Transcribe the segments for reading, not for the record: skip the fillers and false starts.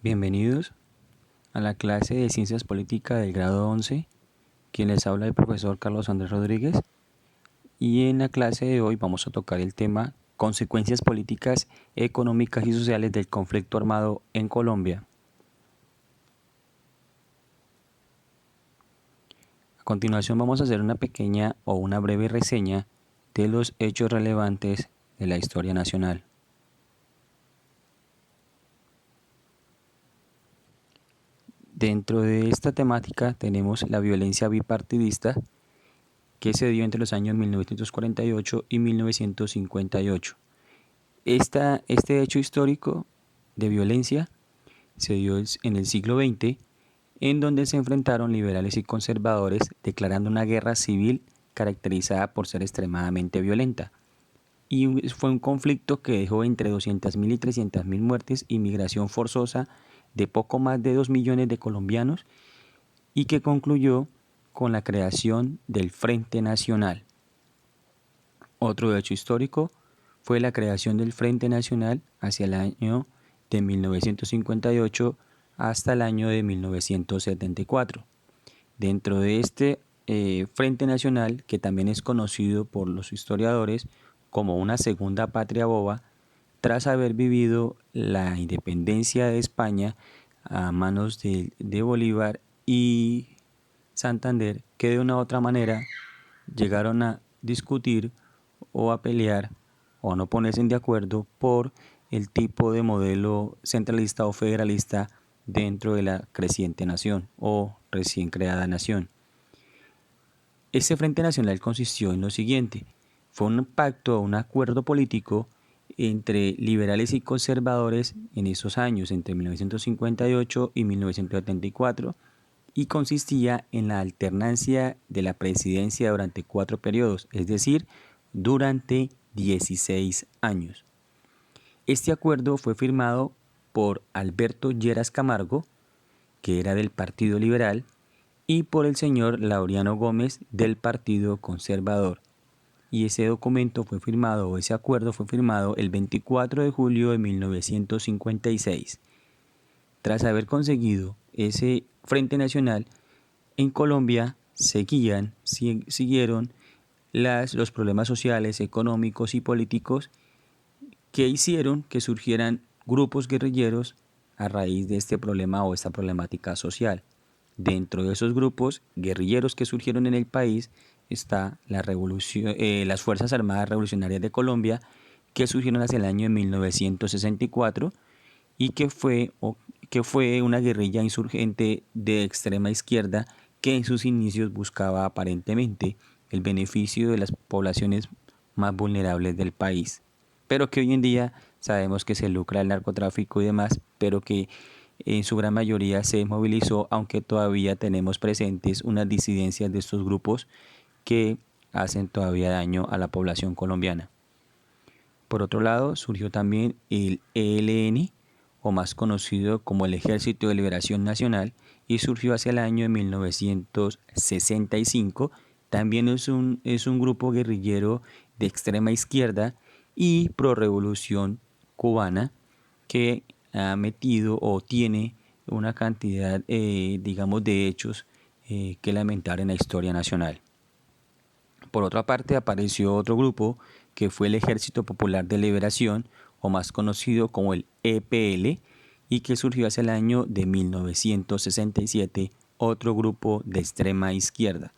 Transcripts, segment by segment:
Bienvenidos a la clase de Ciencias Políticas del grado 11, quien les habla el profesor Carlos Andrés Rodríguez, y en la clase de hoy vamos a tocar el tema Consecuencias políticas, económicas y sociales del conflicto armado en Colombia. A continuación vamos a hacer una pequeña o una breve reseña de los hechos relevantes de la historia nacional. Dentro de esta temática tenemos la violencia bipartidista que se dio entre los años 1948 y 1958. Este hecho histórico de violencia se dio en el siglo XX, en donde se enfrentaron liberales y conservadores, declarando una guerra civil caracterizada por ser extremadamente violenta. Y fue un conflicto que dejó entre 200.000 y 300.000 muertes y migración forzosa de poco más de 2 millones de colombianos, y que concluyó con la creación del Frente Nacional. Otro hecho histórico fue la creación del Frente Nacional hacia el año de 1958 hasta el año de 1974. Dentro de este Frente Nacional, que también es conocido por los historiadores como una segunda patria boba, tras haber vivido la independencia de España a manos de Bolívar y Santander, que de una u otra manera llegaron a discutir o a pelear o a no ponerse de acuerdo por el tipo de modelo centralista o federalista dentro de la creciente nación o recién creada nación. Este Frente Nacional consistió en lo siguiente: fue un pacto o un acuerdo político entre liberales y conservadores en esos años, entre 1958 y 1974, y consistía en la alternancia de la presidencia durante 4 periodos, es decir, durante 16 años. Este acuerdo fue firmado por Alberto Lleras Camargo, que era del Partido Liberal, y por el señor Laureano Gómez del Partido Conservador. Y ese documento fue firmado, o ese acuerdo fue firmado el 24 de julio de 1956. Tras haber conseguido ese Frente Nacional, en Colombia siguieron los problemas sociales, económicos y políticos que hicieron que surgieran grupos guerrilleros a raíz de este problema o esta problemática social. Dentro de esos grupos guerrilleros que surgieron en el país está las Fuerzas Armadas Revolucionarias de Colombia, que surgieron hacia el año de 1964 y que fue una guerrilla insurgente de extrema izquierda que en sus inicios buscaba aparentemente el beneficio de las poblaciones más vulnerables del país, pero que hoy en día sabemos que se lucra el narcotráfico y demás, pero que en su gran mayoría se movilizó, aunque todavía tenemos presentes unas disidencias de estos grupos que hacen todavía daño a la población colombiana. Por otro lado, surgió también el ELN, o más conocido como el Ejército de Liberación Nacional, y surgió hacia el año de 1965. También es un grupo guerrillero de extrema izquierda y prorrevolución cubana, que ha metido o tiene una cantidad, digamos, de hechos que lamentar en la historia nacional. Por otra parte, apareció otro grupo que fue el Ejército Popular de Liberación, o más conocido como el EPL, y que surgió hacia el año de 1967, otro grupo de extrema izquierda.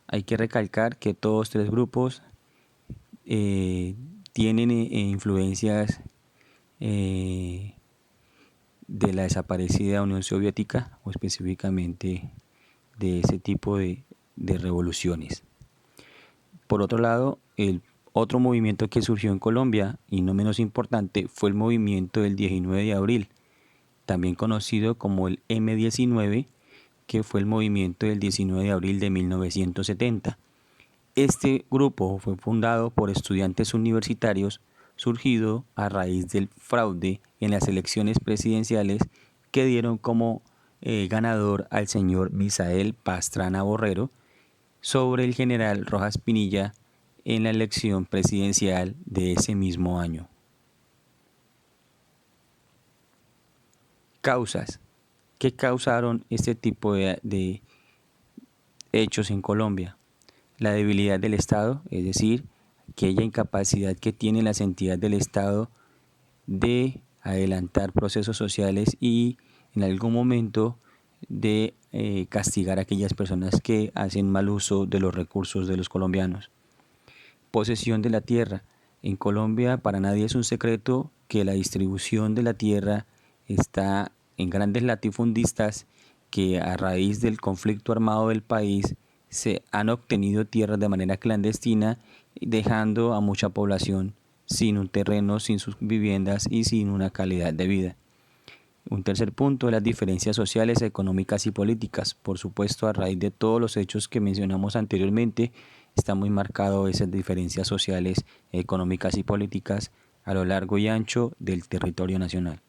Hay que recalcar que todos tres grupos tienen influencias de la desaparecida Unión Soviética, o específicamente de ese tipo de revoluciones. Por otro lado, el otro movimiento que surgió en Colombia, y no menos importante, fue el movimiento del 19 de abril, también conocido como el M-19, que fue el movimiento del 19 de abril de 1970. Este grupo fue fundado por estudiantes universitarios, surgido a raíz del fraude en las elecciones presidenciales que dieron como ganador al señor Misael Pastrana Borrero sobre el general Rojas Pinilla en la elección presidencial de ese mismo año. causas. ¿Qué causaron este tipo de hechos en Colombia? La debilidad del Estado, es decir, aquella incapacidad que tienen las entidades del Estado de adelantar procesos sociales y en algún momento de castigar a aquellas personas que hacen mal uso de los recursos de los colombianos. Posesión de la tierra. En Colombia para nadie es un secreto que la distribución de la tierra está en grandes latifundistas que a raíz del conflicto armado del país se han obtenido tierras de manera clandestina, dejando a mucha población sin un terreno, sin sus viviendas y sin una calidad de vida. Un tercer punto es las diferencias sociales, económicas y políticas. Por supuesto, a raíz de todos los hechos que mencionamos anteriormente, está muy marcado esas diferencias sociales, económicas y políticas a lo largo y ancho del territorio nacional.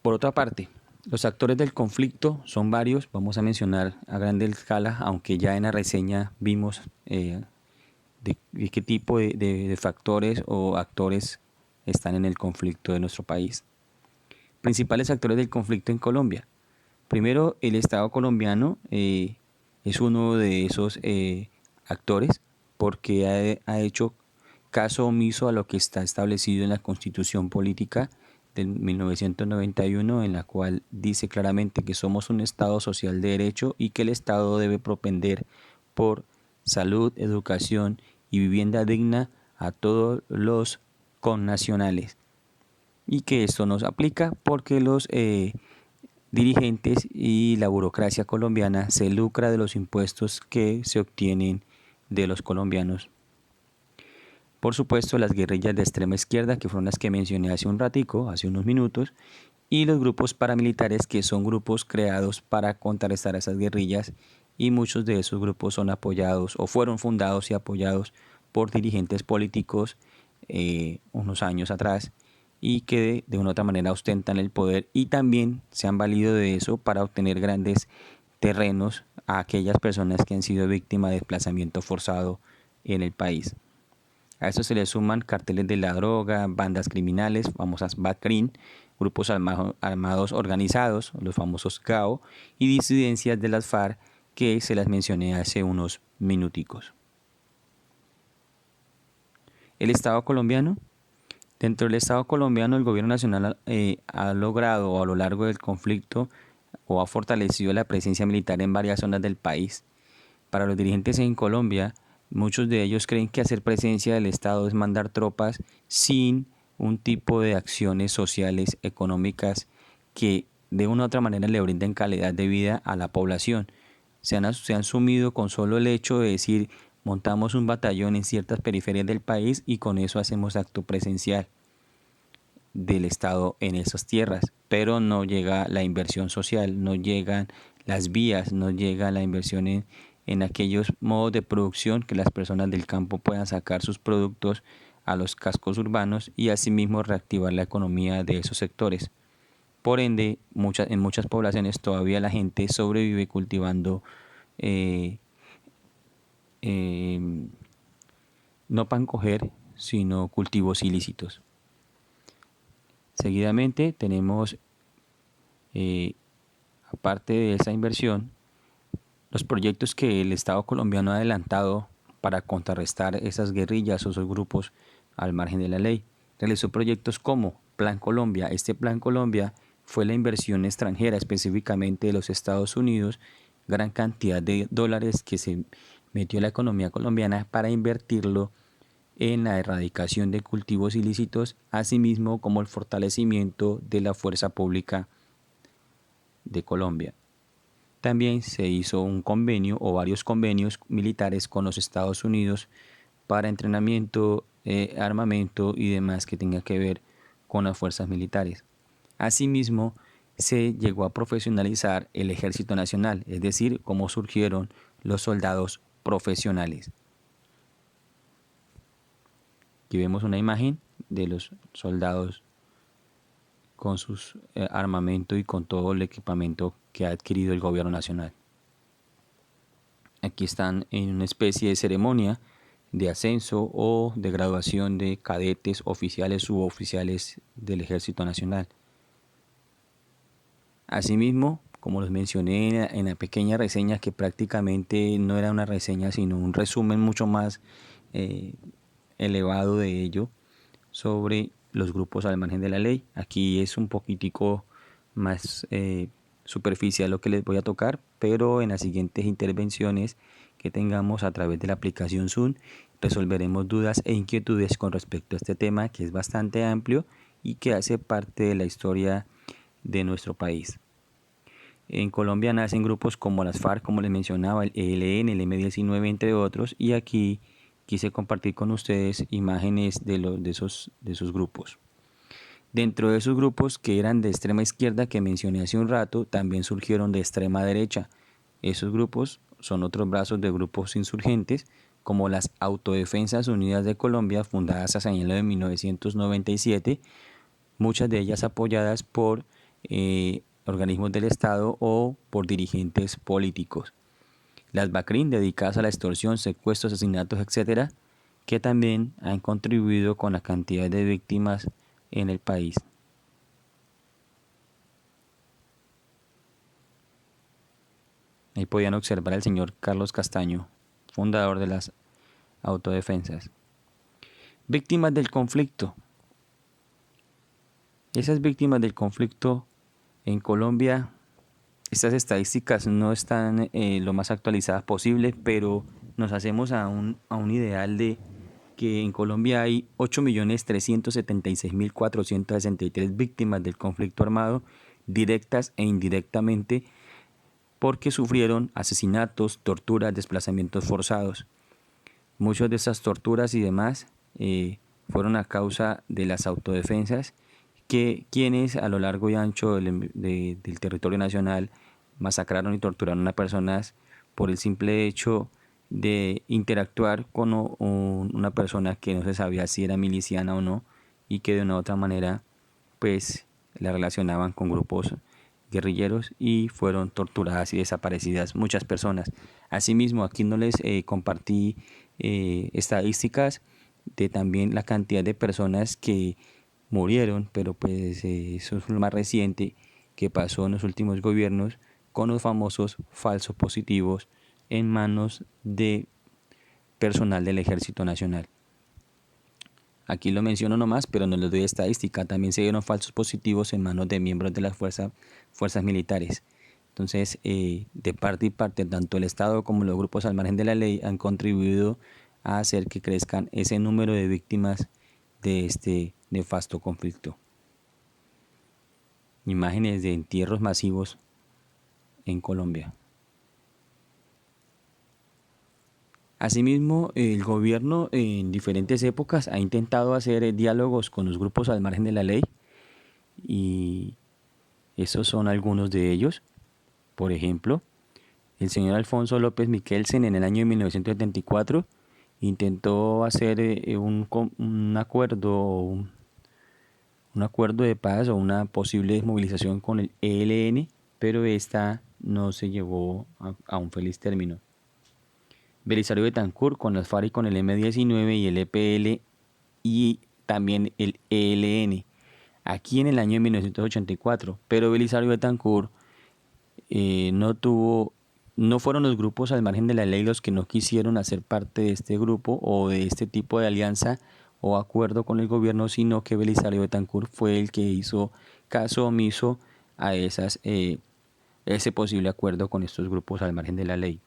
Por otra parte, los actores del conflicto son varios, vamos a mencionar a gran escala, aunque ya en la reseña vimos de qué tipo de factores o actores están en el conflicto de nuestro país. Principales actores del conflicto en Colombia. Primero, el Estado colombiano es uno de esos actores porque ha hecho caso omiso a lo que está establecido en la Constitución Política de 1991, en la cual dice claramente que somos un Estado social de derecho y que el Estado debe propender por salud, educación y vivienda digna a todos los connacionales. Y que esto nos aplica porque los dirigentes y la burocracia colombiana se lucra de los impuestos que se obtienen de los colombianos. Por supuesto, las guerrillas de extrema izquierda, que fueron las que mencioné hace un ratico, hace unos minutos, y los grupos paramilitares, que son grupos creados para contrarrestar a esas guerrillas, y muchos de esos grupos son apoyados o fueron fundados y apoyados por dirigentes políticos unos años atrás y que de una u otra manera ostentan el poder y también se han valido de eso para obtener grandes terrenos a aquellas personas que han sido víctimas de desplazamiento forzado en el país. A eso se le suman carteles de la droga, bandas criminales, famosas BACRIM, grupos armados organizados, los famosos GAO, y disidencias de las FARC que se las mencioné hace unos minuticos. El Estado colombiano. Dentro del Estado colombiano, el gobierno nacional ha logrado a lo largo del conflicto o ha fortalecido la presencia militar en varias zonas del país. Para los dirigentes en Colombia, muchos de ellos creen que hacer presencia del Estado es mandar tropas sin un tipo de acciones sociales, económicas, que de una u otra manera le brinden calidad de vida a la población. Se han sumido con solo el hecho de decir montamos un batallón en ciertas periferias del país y con eso hacemos acto presencial del Estado en esas tierras, pero no llega la inversión social, no llegan las vías, no llega la inversión en aquellos modos de producción que las personas del campo puedan sacar sus productos a los cascos urbanos y asimismo reactivar la economía de esos sectores. Por ende, en muchas poblaciones todavía la gente sobrevive cultivando no pan coger, sino cultivos ilícitos. Seguidamente tenemos, aparte de esa inversión, los proyectos que el Estado colombiano ha adelantado para contrarrestar esas guerrillas o esos grupos al margen de la ley. Realizó proyectos como Plan Colombia. Este Plan Colombia fue la inversión extranjera, específicamente de los Estados Unidos, gran cantidad de dólares que se metió la economía colombiana para invertirlo en la erradicación de cultivos ilícitos, asimismo como el fortalecimiento de la fuerza pública de Colombia. También se hizo un convenio o varios convenios militares con los Estados Unidos para entrenamiento, armamento y demás que tenga que ver con las fuerzas militares. Asimismo, se llegó a profesionalizar el Ejército Nacional, es decir, cómo surgieron los soldados profesionales. Aquí vemos una imagen de los soldados con su armamento y con todo el equipamiento que ha adquirido el gobierno nacional. Aquí están en una especie de ceremonia de ascenso o de graduación de cadetes, oficiales, suboficiales del Ejército Nacional. Asimismo, como los mencioné en la pequeña reseña, que prácticamente no era una reseña sino un resumen mucho más elevado de ello, sobre los grupos al margen de la ley. Aquí es un poquitico más superficial lo que les voy a tocar, pero en las siguientes intervenciones que tengamos a través de la aplicación Zoom resolveremos dudas e inquietudes con respecto a este tema, que es bastante amplio y que hace parte de la historia de nuestro país. En Colombia nacen grupos como las FARC, como les mencionaba, el ELN, el M-19, entre otros, y aquí quise compartir con ustedes imágenes de esos grupos. Dentro de esos grupos que eran de extrema izquierda que mencioné hace un rato, también surgieron de extrema derecha. Esos grupos son otros brazos de grupos insurgentes, como las Autodefensas Unidas de Colombia, fundadas hacia el año de 1997, muchas de ellas apoyadas por organismos del Estado o por dirigentes políticos. Las BACRIM, dedicadas a la extorsión, secuestros, asesinatos, etcétera, que también han contribuido con la cantidad de víctimas en el país. Ahí podían observar al señor Carlos Castaño, fundador de las autodefensas. Víctimas del conflicto. Esas víctimas del conflicto en Colombia, estas estadísticas no están lo más actualizadas posible, pero nos hacemos a un ideal de que en Colombia hay 8.376.463 víctimas del conflicto armado, directas e indirectamente, porque sufrieron asesinatos, torturas, desplazamientos forzados. Muchas de esas torturas y demás fueron a causa de las autodefensas, quienes a lo largo y ancho del territorio nacional masacraron y torturaron a personas por el simple hecho de interactuar con una persona que no se sabía si era miliciana o no, y que de una u otra manera pues la relacionaban con grupos guerrilleros, y fueron torturadas y desaparecidas muchas personas. Asimismo, aquí no les compartí estadísticas de también la cantidad de personas que murieron, pero pues eso es lo más reciente que pasó en los últimos gobiernos con los famosos falsos positivos en manos de personal del Ejército Nacional. Aquí lo menciono nomás, pero no les doy estadística. También se dieron falsos positivos en manos de miembros de las fuerzas militares. Entonces, de parte y parte, tanto el Estado como los grupos al margen de la ley han contribuido a hacer que crezcan ese número de víctimas de este nefasto conflicto. Imágenes de entierros masivos en Colombia. Asimismo, el gobierno en diferentes épocas ha intentado hacer diálogos con los grupos al margen de la ley, y esos son algunos de ellos. Por ejemplo, el señor Alfonso López Miquelsen en el año de 1974 intentó hacer un acuerdo de paz o una posible desmovilización con el ELN, pero esta no se llevó a un feliz término. Belisario Betancur con las FARC y con el M-19 y el EPL y también el ELN, aquí en el año de 1984, pero Belisario Betancur no fueron los grupos al margen de la ley los que no quisieron hacer parte de este grupo o de este tipo de alianza o acuerdo con el gobierno, sino que Belisario Betancur fue el que hizo caso omiso a ese posible acuerdo con estos grupos al margen de la ley.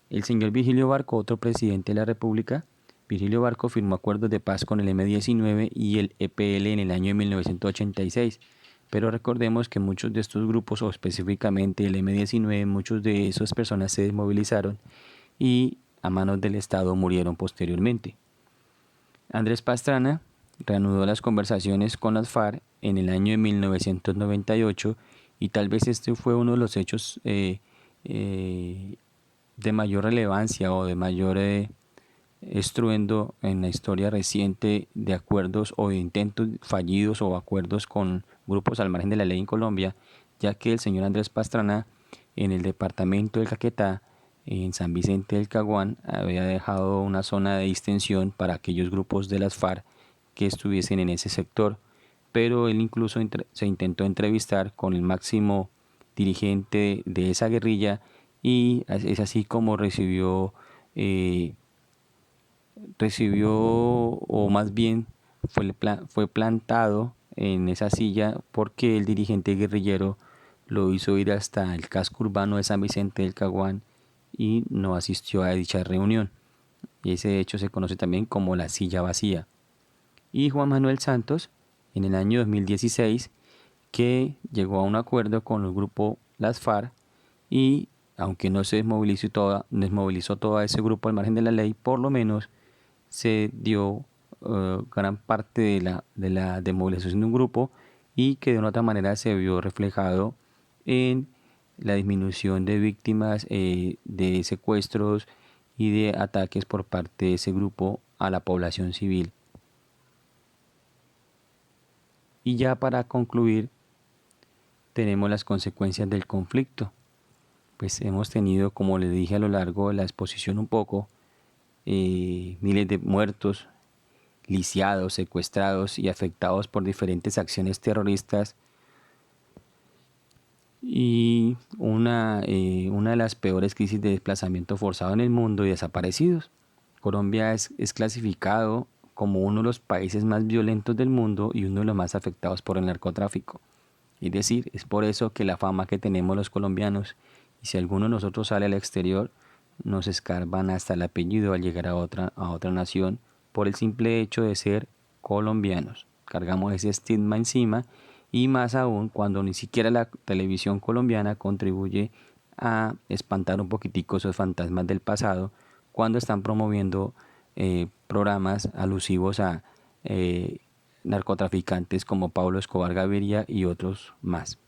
El señor Virgilio Barco, otro presidente de la República, Virgilio Barco firmó acuerdos de paz con el M-19 y el EPL en el año de 1986. Pero recordemos que muchos de estos grupos, o específicamente el M-19, muchos de esas personas se desmovilizaron y a manos del Estado murieron posteriormente. Andrés Pastrana reanudó las conversaciones con las FARC en el año de 1998, y tal vez este fue uno de los hechos de mayor relevancia o de mayor estruendo en la historia reciente de acuerdos o de intentos fallidos o acuerdos con grupos al margen de la ley en Colombia, ya que el señor Andrés Pastrana en el departamento del Caquetá en San Vicente del Caguán había dejado una zona de distensión para aquellos grupos de las FARC que estuviesen en ese sector, pero él incluso se intentó entrevistar con el máximo dirigente de esa guerrilla y es así como eh, recibió o más bien fue plantado en esa silla porque el dirigente guerrillero lo hizo ir hasta el casco urbano de San Vicente del Caguán y no asistió a dicha reunión. Y ese hecho se conoce también como la silla vacía. Y Juan Manuel Santos, en el año 2016, que llegó a un acuerdo con el grupo Las FARC y aunque no se desmovilizó todo ese grupo al margen de la ley, por lo menos se dio gran parte de la desmovilización de un grupo y que de una otra manera se vio reflejado en la disminución de víctimas de secuestros y de ataques por parte de ese grupo a la población civil. Y ya para concluir, tenemos las consecuencias del conflicto. Pues hemos tenido, como les dije a lo largo de la exposición un poco, miles de muertos, lisiados, secuestrados y afectados por diferentes acciones terroristas y una de las peores crisis de desplazamiento forzado en el mundo y desaparecidos. Colombia es clasificado como uno de los países más violentos del mundo y uno de los más afectados por el narcotráfico. Es decir, es por eso que la fama que tenemos los colombianos, y si alguno de nosotros sale al exterior, nos escarban hasta el apellido al llegar a otra nación por el simple hecho de ser colombianos. Cargamos ese estigma encima y más aún cuando ni siquiera la televisión colombiana contribuye a espantar un poquitico esos fantasmas del pasado cuando están promoviendo programas alusivos a narcotraficantes como Pablo Escobar Gaviria y otros más.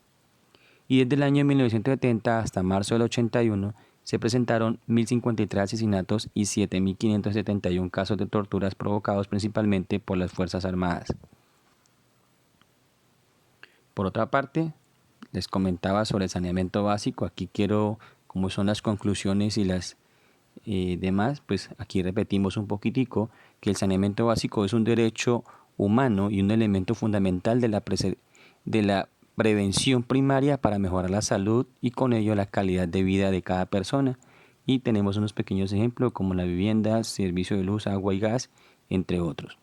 Y desde el año 1970 hasta marzo del 81 se presentaron 1.053 asesinatos y 7.571 casos de torturas provocados principalmente por las Fuerzas Armadas. Por otra parte, les comentaba sobre el saneamiento básico. Aquí quiero, como son las conclusiones y las demás, pues aquí repetimos un poquitico que el saneamiento básico es un derecho humano y un elemento fundamental de la prevención primaria para mejorar la salud y con ello la calidad de vida de cada persona. Y tenemos unos pequeños ejemplos como la vivienda, servicio de luz, agua y gas, entre otros.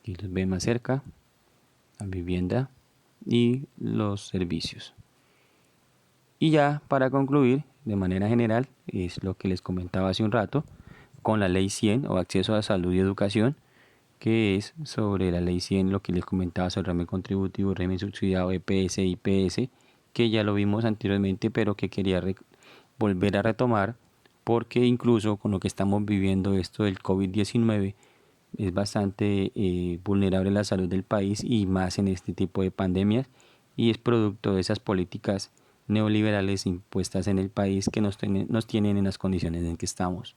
Aquí los ven más cerca, la vivienda y los servicios. Y ya para concluir, de manera general, es lo que les comentaba hace un rato, con la Ley 100 o Acceso a Salud y Educación, que es sobre la Ley 100 lo que les comentaba sobre el régimen contributivo, régimen subsidiado, EPS, IPS, que ya lo vimos anteriormente, pero que quería volver a retomar, porque incluso con lo que estamos viviendo esto del COVID-19, es bastante vulnerable la salud del país y más en este tipo de pandemias y es producto de esas políticas neoliberales impuestas en el país que nos tienen en las condiciones en que estamos.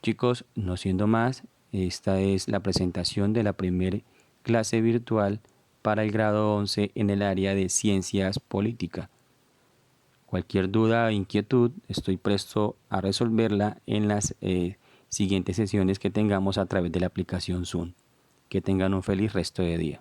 Chicos, no siendo más, esta es la presentación de la primera clase virtual para el grado 11 en el área de ciencias políticas. Cualquier duda o inquietud, estoy presto a resolverla en las siguientes sesiones que tengamos a través de la aplicación Zoom. Que tengan un feliz resto de día.